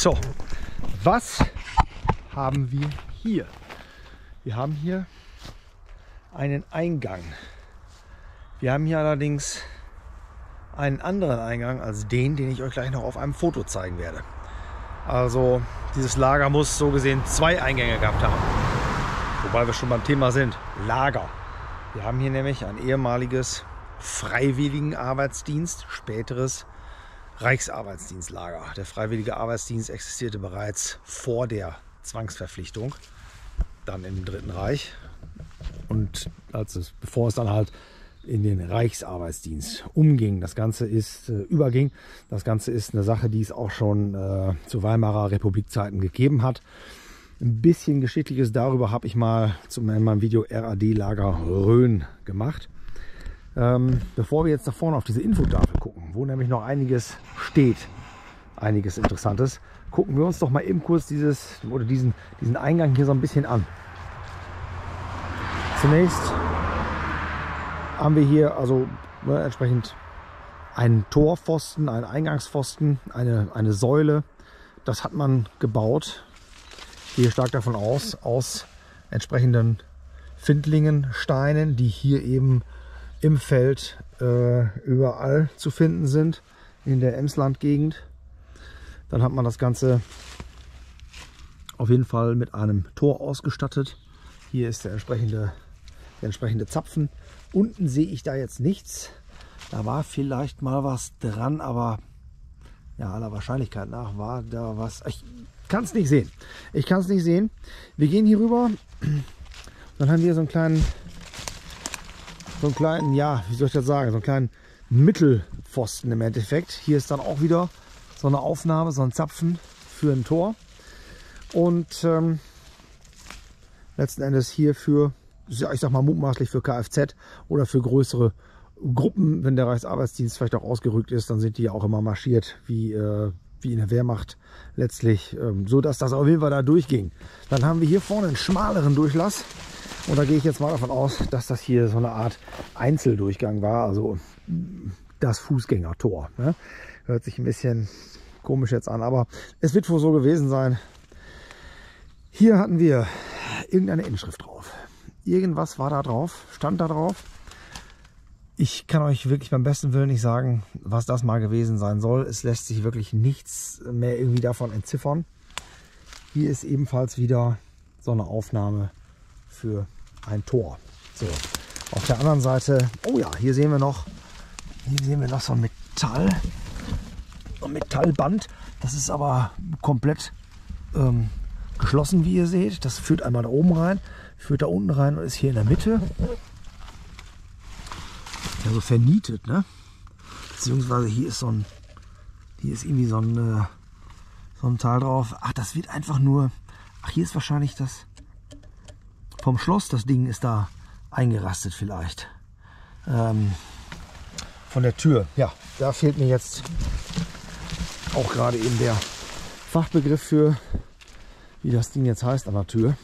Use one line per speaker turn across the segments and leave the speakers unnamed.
So, was haben wir hier? Wir haben hier einen Eingang. Wir haben hier allerdings einen anderen Eingang als den ich euch gleich noch auf einem Foto zeigen werde. Also dieses Lager muss so gesehen 2 Eingänge gehabt haben. Wobei wir schon beim Thema sind, Lager. Wir haben hier nämlich ein ehemaliges Freiwilligenarbeitsdienst, späteres Reichsarbeitsdienstlager. Der Freiwillige Arbeitsdienst existierte bereits vor der Zwangsverpflichtung, dann im Dritten Reich und bevor es dann halt in den Reichsarbeitsdienst umging. Das Ganze ist überging. Das Ganze ist eine Sache, die es auch schon zu Weimarer Republikzeiten gegeben hat. Ein bisschen Geschichtliches darüber habe ich mal in meinem Video RAD-Lager Rhön gemacht. Bevor wir jetzt da vorne auf diese Infotafel gucken, wo nämlich noch einiges steht, einiges Interessantes, gucken wir uns doch mal eben kurz diesen Eingang hier so ein bisschen an. Zunächst haben wir hier also entsprechend einen Torpfosten, einen Eingangspfosten, eine Säule. Das hat man gebaut, gehe stark davon aus entsprechenden Findlingen, Steinen, die hier eben im Feld überall zu finden sind, in der Emsland-Gegend. Dann hat man das Ganze auf jeden Fall mit einem Tor ausgestattet. Hier ist der entsprechende Zapfen. Unten sehe ich da jetzt nichts. Da war vielleicht mal was dran, aber ja, aller Wahrscheinlichkeit nach war da was. Ich kann es nicht sehen. Ich kann es nicht sehen. Wir gehen hier rüber. Dann haben wir so einen kleinen, ja, wie soll ich das sagen, so einen kleinen Mittelpfosten im Endeffekt. Hier ist dann auch wieder so eine Aufnahme, so ein Zapfen für ein Tor. Und letzten Endes hier für, ich sag mal mutmaßlich für Kfz oder für größere Gruppen, wenn der Reichsarbeitsdienst vielleicht auch ausgerückt ist, dann sind die ja auch immer marschiert, wie in der Wehrmacht letztlich, so dass das auf jeden Fall da durchging. Dann haben wir hier vorne einen schmaleren Durchlass und da gehe ich jetzt mal davon aus, dass das hier so eine Art Einzeldurchgang war, also das Fußgängertor. Ne? Hört sich ein bisschen komisch jetzt an, aber es wird wohl so gewesen sein. Hier hatten wir irgendeine Inschrift drauf. Irgendwas war da drauf, stand da drauf. Ich kann euch wirklich beim besten Willen nicht sagen, was das mal gewesen sein soll. Es lässt sich wirklich nichts mehr irgendwie davon entziffern. Hier ist ebenfalls wieder so eine Aufnahme für ein Tor. So, auf der anderen Seite, oh ja, hier sehen wir noch so ein Metallband. Das ist aber komplett geschlossen, wie ihr seht. Das führt einmal da oben rein, führt da unten rein und ist hier in der Mitte. Ja, so vernietet, ne? Beziehungsweise hier ist irgendwie so ein Teil drauf. Ach, das wird einfach nur. Ach, hier ist wahrscheinlich das vom Schloss. Das Ding ist da eingerastet vielleicht. Von der Tür. Ja, da fehlt mir jetzt auch gerade eben der Fachbegriff für, wie das Ding jetzt heißt an der Tür.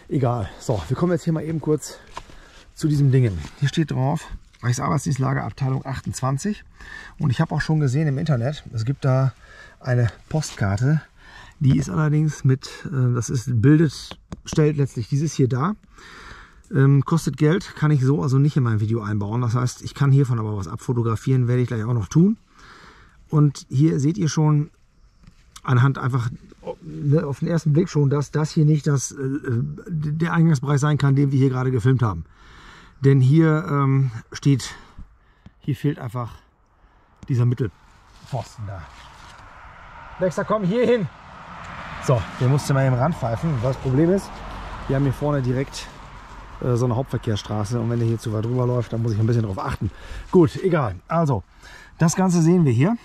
Egal. So, wir kommen jetzt hier mal eben kurz zu diesem Dingen. Hier steht drauf Reichsarbeitsdienstlager Abteilung 28 und ich habe auch schon gesehen im Internet, es gibt da eine Postkarte, die ist allerdings stellt letztlich dieses hier dar. Kostet Geld, kann ich so also nicht in mein Video einbauen. Das heißt, ich kann hiervon aber was abfotografieren, werde ich gleich auch noch tun. Und hier seht ihr schon anhand einfach auf den ersten Blick schon, dass das hier nicht der Eingangsbereich sein kann, den wir hier gerade gefilmt haben. Denn hier hier fehlt einfach dieser Mittelpfosten da. Nächster, komm hier hin. So, der musste mal eben ranpfeifen. Das Problem ist, wir haben hier vorne direkt so eine Hauptverkehrsstraße und wenn der hier zu weit drüber läuft, dann muss ich ein bisschen drauf achten. Gut, egal. Also, das Ganze sehen wir hier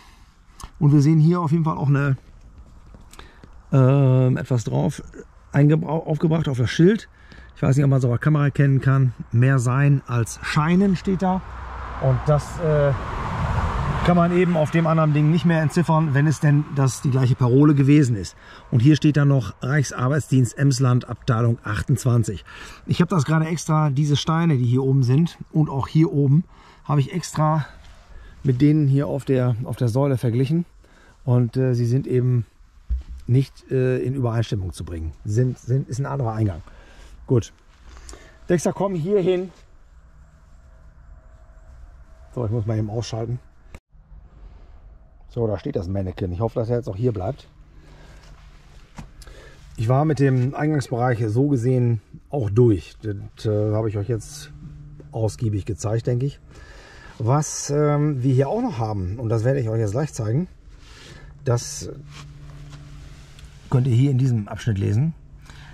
und wir sehen hier auf jeden Fall auch etwas drauf aufgebracht auf das Schild. Ich weiß nicht, ob man es auf der Kamera erkennen kann. Mehr sein als scheinen steht da. Und das kann man eben auf dem anderen Ding nicht mehr entziffern, wenn es denn die gleiche Parole gewesen ist. Und hier steht dann noch Reichsarbeitsdienst Emsland Abteilung 28. Ich habe das gerade extra, diese Steine, die hier oben sind und auch hier oben, habe ich extra mit denen hier auf der Säule verglichen. Und sie sind eben nicht in Übereinstimmung zu bringen. Ist ein anderer Eingang. Gut. Dexter, komm hier hin. So, ich muss mal eben ausschalten. So, da steht das Mannequin. Ich hoffe, dass er jetzt auch hier bleibt. Ich war mit dem Eingangsbereich so gesehen auch durch. Das habe ich euch jetzt ausgiebig gezeigt, denke ich. Was wir hier auch noch haben, und das werde ich euch jetzt gleich zeigen, das könnt ihr hier in diesem Abschnitt lesen.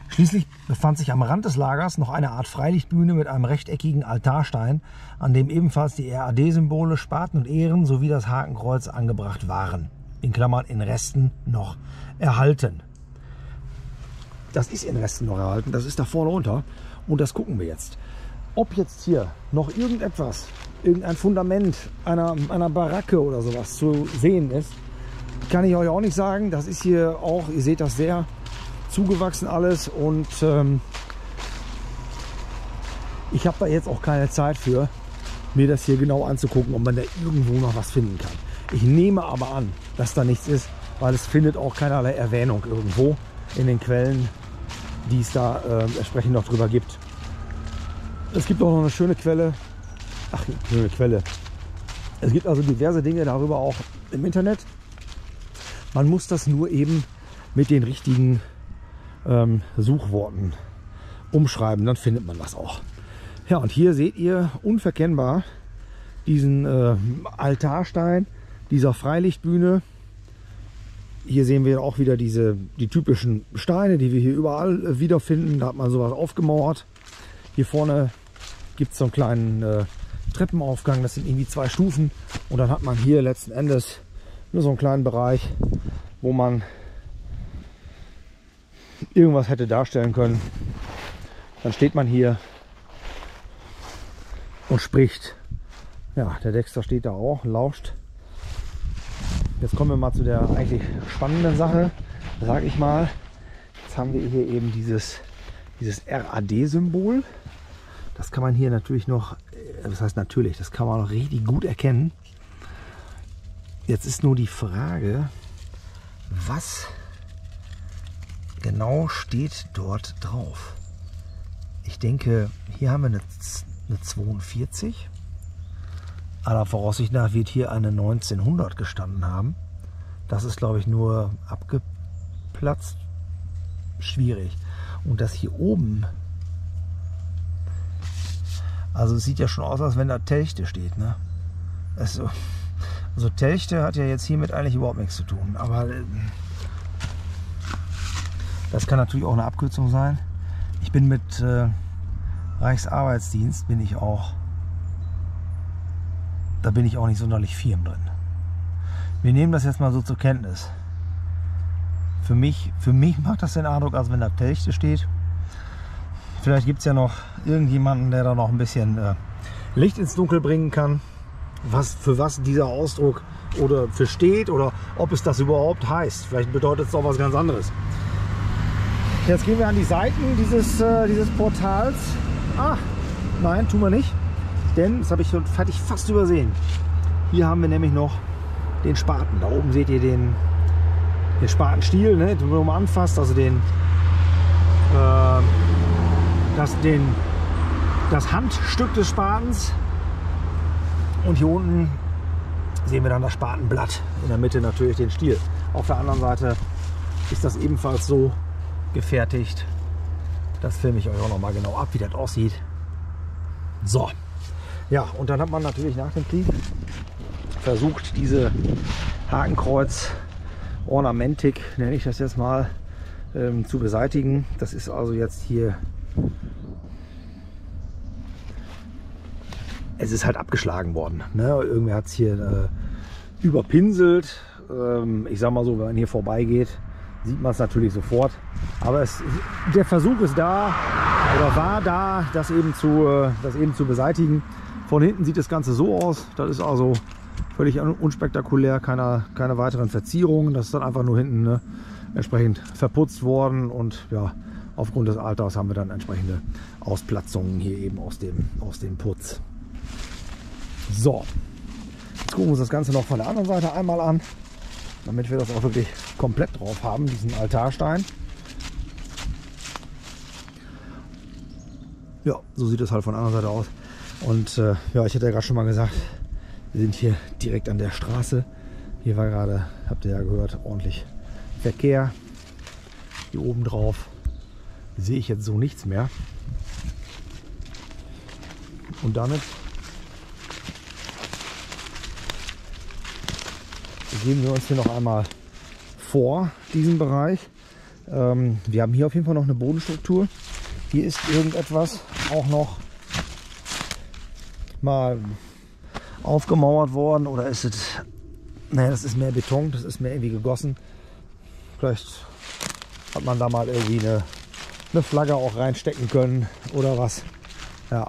Schließlich befand sich am Rand des Lagers noch eine Art Freilichtbühne mit einem rechteckigen Altarstein, an dem ebenfalls die RAD-Symbole, Spaten und Ähren sowie das Hakenkreuz angebracht waren. In Klammern in Resten noch erhalten. Das ist in Resten noch erhalten, das ist da vorne runter und das gucken wir jetzt. Ob jetzt hier noch irgendetwas, irgendein Fundament einer Baracke oder sowas zu sehen ist, kann ich euch auch nicht sagen. Das ist hier auch, ihr seht das, sehr zugewachsen alles und ich habe da jetzt auch keine Zeit für, mir das hier genau anzugucken, ob man da irgendwo noch was finden kann. Ich nehme aber an, dass da nichts ist, weil es findet auch keinerlei Erwähnung irgendwo in den Quellen, die es da entsprechend noch drüber gibt. Es gibt auch noch eine schöne Quelle. Ach, eine schöne Quelle. Es gibt also diverse Dinge darüber auch im Internet. Man muss das nur eben mit den richtigen Suchworten umschreiben, dann findet man das auch. Ja, und hier seht ihr unverkennbar diesen Altarstein dieser Freilichtbühne. Hier sehen wir auch wieder die typischen Steine, die wir hier überall wiederfinden. Da hat man sowas aufgemauert. Hier vorne gibt es so einen kleinen Treppenaufgang, das sind irgendwie 2 Stufen. Und dann hat man hier letzten Endes nur so einen kleinen Bereich, wo man irgendwas hätte darstellen können. Dann steht man hier und spricht. Ja, der Dexter steht da auch, lauscht. Jetzt kommen wir mal zu der eigentlich spannenden Sache, sage ich mal. Jetzt haben wir hier eben dieses RAD-Symbol. Das kann man hier natürlich noch, das heißt natürlich, das kann man noch richtig gut erkennen. Jetzt ist nur die Frage, was genau steht dort drauf. Ich denke, hier haben wir eine 42. Aller Voraussicht nach wird hier eine 1900 gestanden haben. Das ist, glaube ich, nur abgeplatzt. Schwierig. Und das hier oben, also es sieht ja schon aus, als wenn da Telchte steht, ne? Also Telchte hat ja jetzt hiermit eigentlich überhaupt nichts zu tun. Aber das kann natürlich auch eine Abkürzung sein. Ich bin mit Reichsarbeitsdienst, da bin ich auch nicht sonderlich firm drin. Wir nehmen das jetzt mal so zur Kenntnis. Für mich macht das den Eindruck, als wenn da Telchte steht. Vielleicht gibt es ja noch irgendjemanden, der da noch ein bisschen Licht ins Dunkel bringen kann, für was dieser Ausdruck oder für steht oder ob es das überhaupt heißt. Vielleicht bedeutet es auch was ganz anderes. Jetzt gehen wir an die Seiten dieses Portals. Ah, nein, tun wir nicht. Denn, das habe ich schon fast übersehen. Hier haben wir nämlich noch den Spaten. Da oben seht ihr den Spatenstiel, ne, den man anfasst, also das Handstück des Spatens. Und hier unten sehen wir dann das Spatenblatt. In der Mitte natürlich den Stiel. Auf der anderen Seite ist das ebenfalls so gefertigt. Das filme ich euch auch noch mal genau ab, wie das aussieht. So. Ja, und dann hat man natürlich nach dem Krieg versucht, diese Hakenkreuz-Ornamentik, nenne ich das jetzt mal, zu beseitigen. Das ist also jetzt hier, es ist halt abgeschlagen worden. Ne? Irgendwer hat es hier überpinselt. Ich sag mal so, wenn man hier vorbeigeht, sieht man es natürlich sofort. Aber der Versuch ist da oder war da, das eben zu beseitigen. Von hinten sieht das Ganze so aus. Das ist also völlig unspektakulär, keine weiteren Verzierungen. Das ist dann einfach nur hinten, ne, entsprechend verputzt worden. Und ja, aufgrund des Alters haben wir dann entsprechende Ausplatzungen hier eben aus dem Putz. So, jetzt gucken wir uns das Ganze noch von der anderen Seite einmal an. damit wir das auch wirklich komplett drauf haben, diesen Altarstein. Ja, so sieht es halt von der anderen Seite aus. Und ja, ich hatte ja gerade schon mal gesagt, wir sind hier direkt an der Straße. Hier war gerade, habt ihr ja gehört, ordentlich Verkehr. Hier oben drauf sehe ich jetzt so nichts mehr. Und damit begeben wir uns hier noch einmal vor diesem Bereich. Wir haben hier auf jeden Fall noch eine Bodenstruktur. Hier ist irgendetwas auch noch mal aufgemauert worden, oder ist es, naja, das ist mehr Beton, das ist mehr irgendwie gegossen. Vielleicht hat man da mal irgendwie eine Flagge auch reinstecken können oder was. Ja,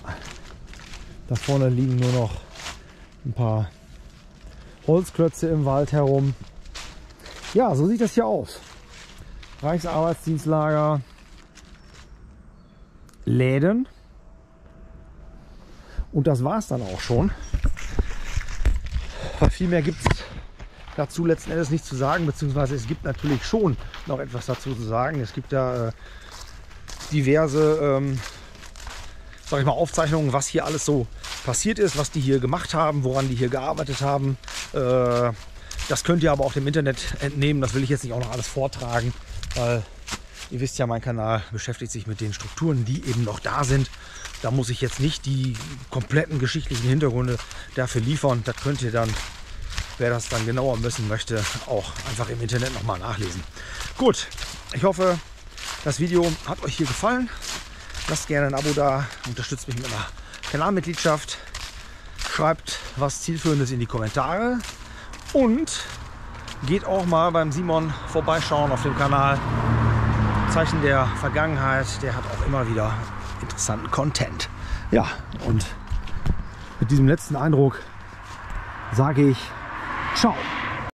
da vorne liegen nur noch ein paar Holzklötze im Wald herum. Ja, so sieht das hier aus. Reichsarbeitsdienstlager, Läden. Und das war es dann auch schon. Viel mehr gibt es dazu letzten Endes nicht zu sagen, beziehungsweise es gibt natürlich schon noch etwas dazu zu sagen. Es gibt da diverse sag ich mal, Aufzeichnungen, was hier alles so passiert ist, was die hier gemacht haben, woran die hier gearbeitet haben. Das könnt ihr aber auch dem Internet entnehmen. Das will ich jetzt nicht auch noch alles vortragen, weil ihr wisst ja, mein Kanal beschäftigt sich mit den Strukturen, die eben noch da sind. Da muss ich jetzt nicht die kompletten geschichtlichen Hintergründe dafür liefern. Das könnt ihr dann, wer das dann genauer wissen möchte, auch einfach im Internet nochmal nachlesen. Gut, ich hoffe, das Video hat euch hier gefallen. Lasst gerne ein Abo da, unterstützt mich mit einer Kanalmitgliedschaft. Schreibt was Zielführendes in die Kommentare. Und geht auch mal beim Simon vorbeischauen auf dem Kanal. Zeichen der Vergangenheit, der hat auch immer wieder interessanten Content. Ja, und mit diesem letzten Eindruck sage ich ciao.